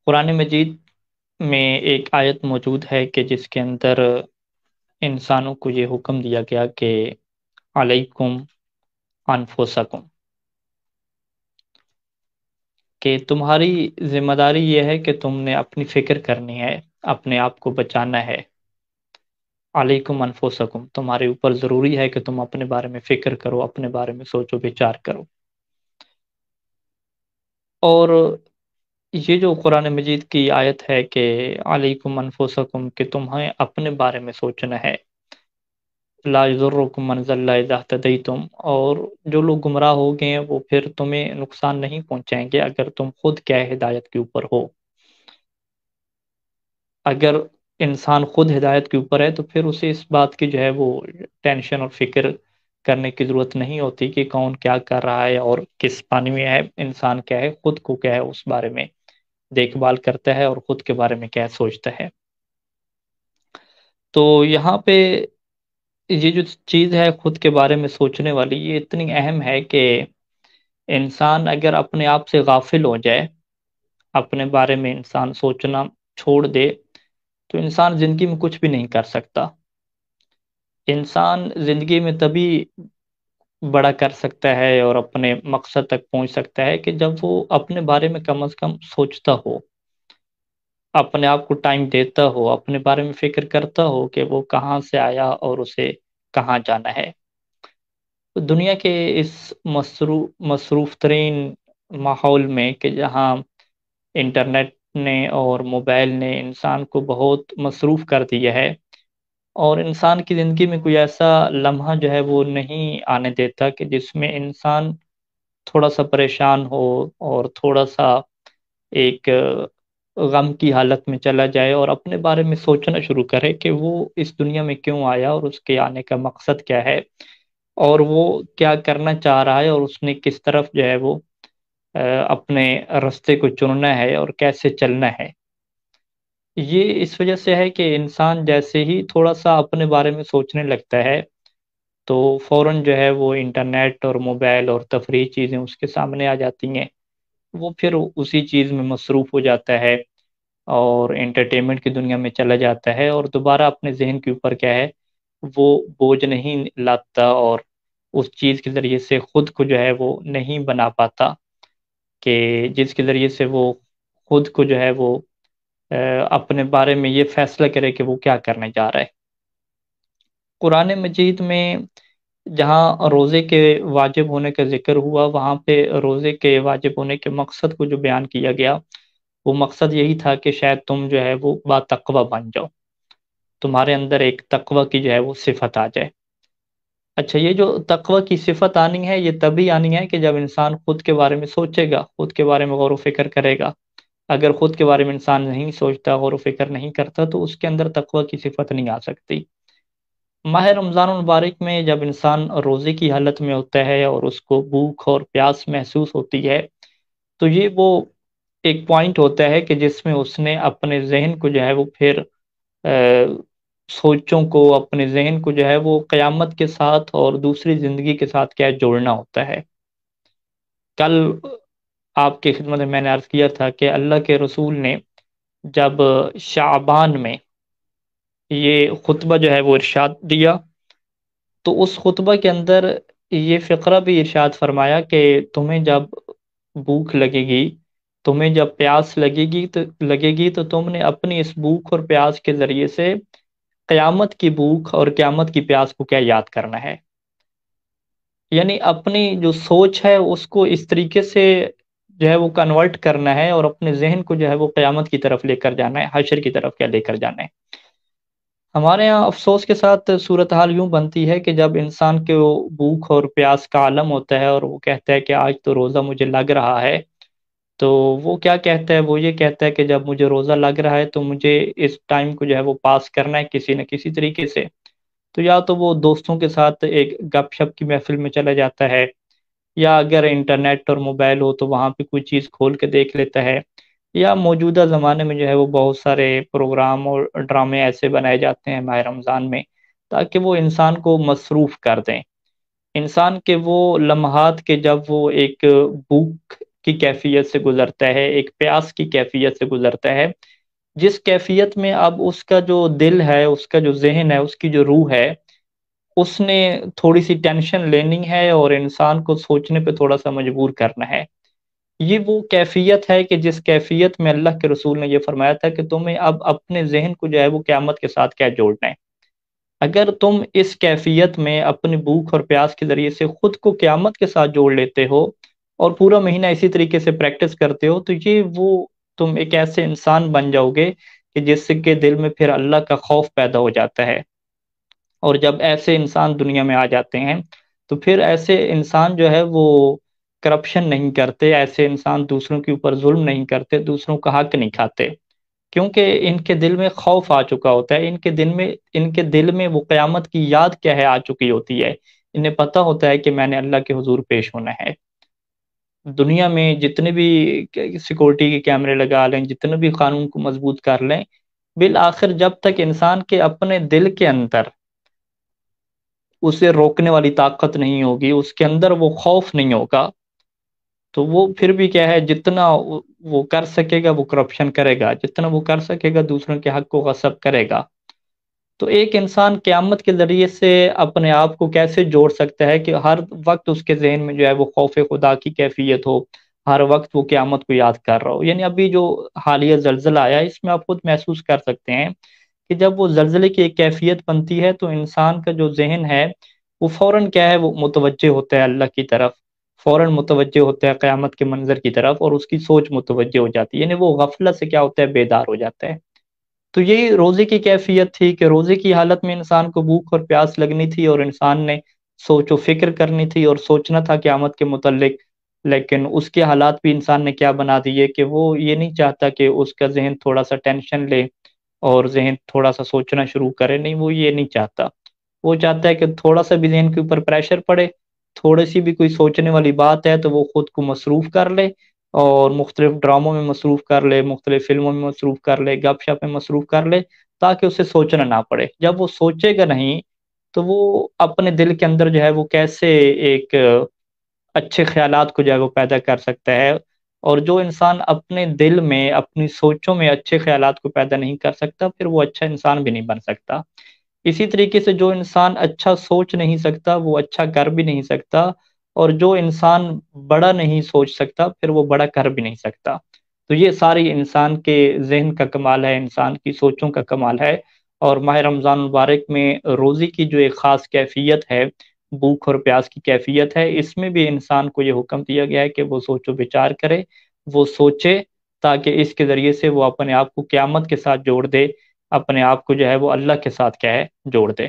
قرآن مجید میں ایک آیت موجود ہے کہ جس کے اندر انسانوں کو یہ حکم دیا گیا کہ علیکم انفسکم، کہ تمہاری ذمہ داری یہ ہے کہ تم نے اپنی فکر کرنی ہے، اپنے آپ کو بچانا ہے۔ علیکم انفسکم، تمہارے اوپر ضروری ہے کہ تم اپنے بارے میں فکر کرو، اپنے بارے میں سوچو بچار کرو۔ اور یہ جو قرآن مجید کی آیت ہے کہ علیکم انفسکم، کہ تمہیں اپنے بارے میں سوچنا ہے، لا یضرکم من ضل اذا اہتدیتم، اور جو لوگ گمراہ ہو گئے ہیں وہ پھر تمہیں نقصان نہیں پہنچائیں گے اگر تم خود کیا ہے ہدایت کے اوپر ہو۔ اگر انسان خود ہدایت کے اوپر ہے تو پھر اسے اس بات کی جو ہے وہ ٹینشن اور فکر کرنے کی ضرورت نہیں ہوتی کہ کون کیا کر رہا ہے اور کس پانی میں ہے، انسان کیا ہے، خود کو کیا ہے اس بارے میں دیکھ بھال کرتا ہے اور خود کے بارے میں کیا سوچتا ہے۔ تو یہاں پہ یہ جو چیز ہے خود کے بارے میں سوچنے والی، یہ اتنی اہم ہے کہ انسان اگر اپنے آپ سے غافل ہو جائے، اپنے بارے میں انسان سوچنا چھوڑ دے، تو انسان زندگی میں کچھ بھی نہیں کر سکتا۔ انسان زندگی میں تبھی بڑا کر سکتا ہے اور اپنے مقصد تک پہنچ سکتا ہے کہ جب وہ اپنے بارے میں کم از کم سوچتا ہو، اپنے آپ کو ٹائم دیتا ہو، اپنے بارے میں فکر کرتا ہو کہ وہ کہاں سے آیا اور اسے کہاں جانا ہے۔ دنیا کے اس مصروف ترین ماحول میں، کہ جہاں انٹرنیٹ نے اور موبائل نے انسان کو بہت مصروف کر دیا ہے، اور انسان کی زندگی میں کوئی ایسا لمحہ جو ہے وہ نہیں آنے دیتا کہ جس میں انسان تھوڑا سا پریشان ہو اور تھوڑا سا ایک غم کی حالت میں چلا جائے اور اپنے بارے میں سوچنا شروع کرے کہ وہ اس دنیا میں کیوں آیا اور اس کے آنے کا مقصد کیا ہے، اور وہ کیا کرنا چاہ رہا ہے، اور اس نے کس طرف جو ہے وہ اپنے راستے کو چننا ہے اور کیسے چلنا ہے۔ یہ اس وجہ سے ہے کہ انسان جیسے ہی تھوڑا سا اپنے بارے میں سوچنے لگتا ہے تو فوراً جو ہے وہ انٹرنیٹ اور موبائل اور تفریحی چیزیں اس کے سامنے آ جاتی ہیں، وہ پھر اسی چیز میں مصروف ہو جاتا ہے اور انٹرٹینمنٹ کی دنیا میں چلا جاتا ہے، اور دوبارہ اپنے ذہن کے اوپر کیا ہے وہ بوجھ نہیں لاتا، اور اس چیز کے ذریعے سے خود کو جو ہے وہ نہیں بنا پاتا کہ جس کے ذریعے سے وہ خود کو جو ہے وہ اپنے بارے میں یہ فیصلہ کرے کہ وہ کیا کرنے جا رہا ہے۔ قرآن مجید میں جہاں روزے کے واجب ہونے کا ذکر ہوا، وہاں پہ روزے کے واجب ہونے کے مقصد کو جو بیان کیا گیا، وہ مقصد یہی تھا کہ شاید تم جو ہے وہ با تقوی بن جاؤ، تمہارے اندر ایک تقوی کی جو ہے وہ صفت آ جائے۔ اچھا، یہ جو تقوی کی صفت آنی ہے یہ تبھی آنی ہے کہ جب انسان خود کے بارے میں سوچے گا، خود کے بارے میں غور و فکر کرے گا۔ اگر خود کے بارے میں انسان نہیں سوچتا، غور و فکر نہیں کرتا، تو اس کے اندر تقوی کی صفت نہیں آ سکتی۔ ماہ رمضان المبارک میں جب انسان روزے کی حالت میں ہوتا ہے اور اس کو بھوک اور پیاس محسوس ہوتی ہے، تو یہ وہ ایک پوائنٹ ہوتا ہے کہ جس میں اس نے اپنے ذہن کو جو ہے وہ پھر سوچوں کو، اپنے ذہن کو جو ہے وہ قیامت کے ساتھ اور دوسری زندگی کے ساتھ کیا جوڑنا ہوتا ہے۔ کل آپ کی خدمت میں نے عرض کیا تھا کہ اللہ کے رسول نے جب شعبان میں یہ خطبہ جو ہے وہ ارشاد دیا، تو اس خطبہ کے اندر یہ فقرہ بھی ارشاد فرمایا کہ تمہیں جب بھوک لگے گی، تمہیں جب پیاس لگے گی تو تم نے اپنی اس بھوک اور پیاس کے ذریعے سے قیامت کی بھوک اور قیامت کی پیاس کو کیا یاد کرنا ہے۔ یعنی اپنی جو سوچ ہے اس کو اس طریقے سے جو ہے وہ کنورٹ کرنا ہے، اور اپنے ذہن کو جو ہے وہ قیامت کی طرف لے کر جانا ہے، حشر کی طرف کیا لے کر جانا ہے۔ ہمارے ہاں افسوس کے ساتھ صورتحال یوں بنتی ہے کہ جب انسان کے وہ بھوک اور پیاس کا عالم ہوتا ہے اور وہ کہتا ہے کہ آج تو روزہ مجھے لگ رہا ہے، تو وہ کیا کہتا ہے، وہ یہ کہتا ہے کہ جب مجھے روزہ لگ رہا ہے تو مجھے اس ٹائم کو جو ہے وہ پاس کرنا ہے کسی نہ کسی طریقے سے۔ تو یا تو وہ دوستوں کے ساتھ ایک گپ شپ کی محفل میں چلا جاتا ہے، یا اگر انٹرنیٹ اور موبائل ہو تو وہاں پہ کوئی چیز کھول کے دیکھ لیتا ہے، یا موجودہ زمانے میں جو ہے وہ بہت سارے پروگرام اور ڈرامے ایسے بنائے جاتے ہیں ماہ رمضان میں تاکہ وہ انسان کو مصروف کر دیں، انسان کے وہ لمحات کے جب وہ ایک بھوک کی کیفیت سے گزرتا ہے، ایک پیاس کی کیفیت سے گزرتا ہے، جس کیفیت میں اب اس کا جو دل ہے، اس کا جو ذہن ہے، اس کی جو روح ہے، اس نے تھوڑی سی ٹینشن لینی ہے اور انسان کو سوچنے پہ تھوڑا سا مجبور کرنا ہے۔ یہ وہ کیفیت ہے کہ جس کیفیت میں اللہ کے رسول نے یہ فرمایا تھا کہ تمہیں اب اپنے ذہن کو جو ہے وہ قیامت کے ساتھ کیا جوڑنا ہے۔ اگر تم اس کیفیت میں اپنی بھوک اور پیاس کے ذریعے سے خود کو قیامت کے ساتھ جوڑ لیتے ہو اور پورا مہینہ اسی طریقے سے پریکٹس کرتے ہو، تو یہ وہ تم ایک ایسے انسان بن جاؤ گے کہ جس کے دل میں پھر اللہ کا خوف پیدا ہو جاتا ہے۔ اور جب ایسے انسان دنیا میں آ جاتے ہیں تو پھر ایسے انسان جو ہے وہ کرپشن نہیں کرتے، ایسے انسان دوسروں کے اوپر ظلم نہیں کرتے، دوسروں کا حق نہیں کھاتے، کیونکہ ان کے دل میں خوف آ چکا ہوتا ہے، ان کے دل میں وہ قیامت کی یاد کیا ہے آ چکی ہوتی ہے، انہیں پتہ ہوتا ہے کہ میں نے اللہ کے حضور پیش ہونا ہے۔ دنیا میں جتنے بھی سیکورٹی کے کیمرے لگا لیں، جتنے بھی قانون کو مضبوط کر لیں، بالآخر جب تک انسان کے اپنے دل کے اندر اسے روکنے والی طاقت نہیں ہوگی، اس کے اندر وہ خوف نہیں ہوگا، تو وہ پھر بھی کیا ہے، جتنا وہ کر سکے گا وہ کرپشن کرے گا، جتنا وہ کر سکے گا دوسروں کے حق کو غصب کرے گا۔ تو ایک انسان قیامت کے ذریعے سے اپنے آپ کو کیسے جوڑ سکتا ہے کہ ہر وقت اس کے ذہن میں جو ہے وہ خوف خدا کی کیفیت ہو، ہر وقت وہ قیامت کو یاد کر رہا ہو۔ یعنی ابھی جو حالیہ زلزلہ آیا ہے، اس میں آپ خود محسوس کر سکتے ہیں کہ جب وہ زلزلے کی ایک کیفیت بنتی ہے تو انسان کا جو ذہن ہے وہ فوراً کیا ہے، وہ متوجہ ہوتا ہے اللہ کی طرف، فوراً متوجہ ہوتا ہے قیامت کے منظر کی طرف، اور اس کی سوچ متوجہ ہو جاتی ہے، یعنی وہ غفلت سے کیا ہوتا ہے، بیدار ہو جاتا ہے۔ تو یہی روزے کی کیفیت تھی کہ روزے کی حالت میں انسان کو بھوک اور پیاس لگنی تھی اور انسان نے سوچ و فکر کرنی تھی اور سوچنا تھا قیامت کے متعلق، لیکن اس کے حالات بھی انسان نے کیا بنا دیے کہ وہ یہ نہیں چاہتا کہ اس کا ذہن تھوڑا سا ٹینشن لے اور ذہن تھوڑا سا سوچنا شروع کرے، نہیں، وہ یہ نہیں چاہتا۔ وہ چاہتا ہے کہ تھوڑا سا بھی ذہن کے اوپر پریشر پڑے، تھوڑی سی بھی کوئی سوچنے والی بات ہے تو وہ خود کو مصروف کر لے اور مختلف ڈراموں میں مصروف کر لے، مختلف فلموں میں مصروف کر لے، گپ شپ میں مصروف کر لے، تاکہ اسے سوچنا نہ پڑے۔ جب وہ سوچے گا نہیں تو وہ اپنے دل کے اندر جو ہے وہ کیسے ایک اچھے خیالات کو جو ہے وہ پیدا کر سکتا ہے، اور جو انسان اپنے دل میں، اپنی سوچوں میں اچھے خیالات کو پیدا نہیں کر سکتا، پھر وہ اچھا انسان بھی نہیں بن سکتا۔ اسی طریقے سے جو انسان اچھا سوچ نہیں سکتا وہ اچھا کر بھی نہیں سکتا، اور جو انسان بڑا نہیں سوچ سکتا پھر وہ بڑا کر بھی نہیں سکتا۔ تو یہ ساری انسان کے ذہن کا کمال ہے، انسان کی سوچوں کا کمال ہے۔ اور ماہ رمضان مبارک میں روزے کی جو ایک خاص کیفیت ہے، بھوک اور پیاس کی کیفیت ہے، اس میں بھی انسان کو یہ حکم دیا گیا ہے کہ وہ سوچ و بچار کرے، وہ سوچے، تاکہ اس کے ذریعے سے وہ اپنے آپ کو قیامت کے ساتھ جوڑ دے، اپنے آپ کو جو ہے وہ اللہ کے ساتھ کیا ہے، جوڑ دے۔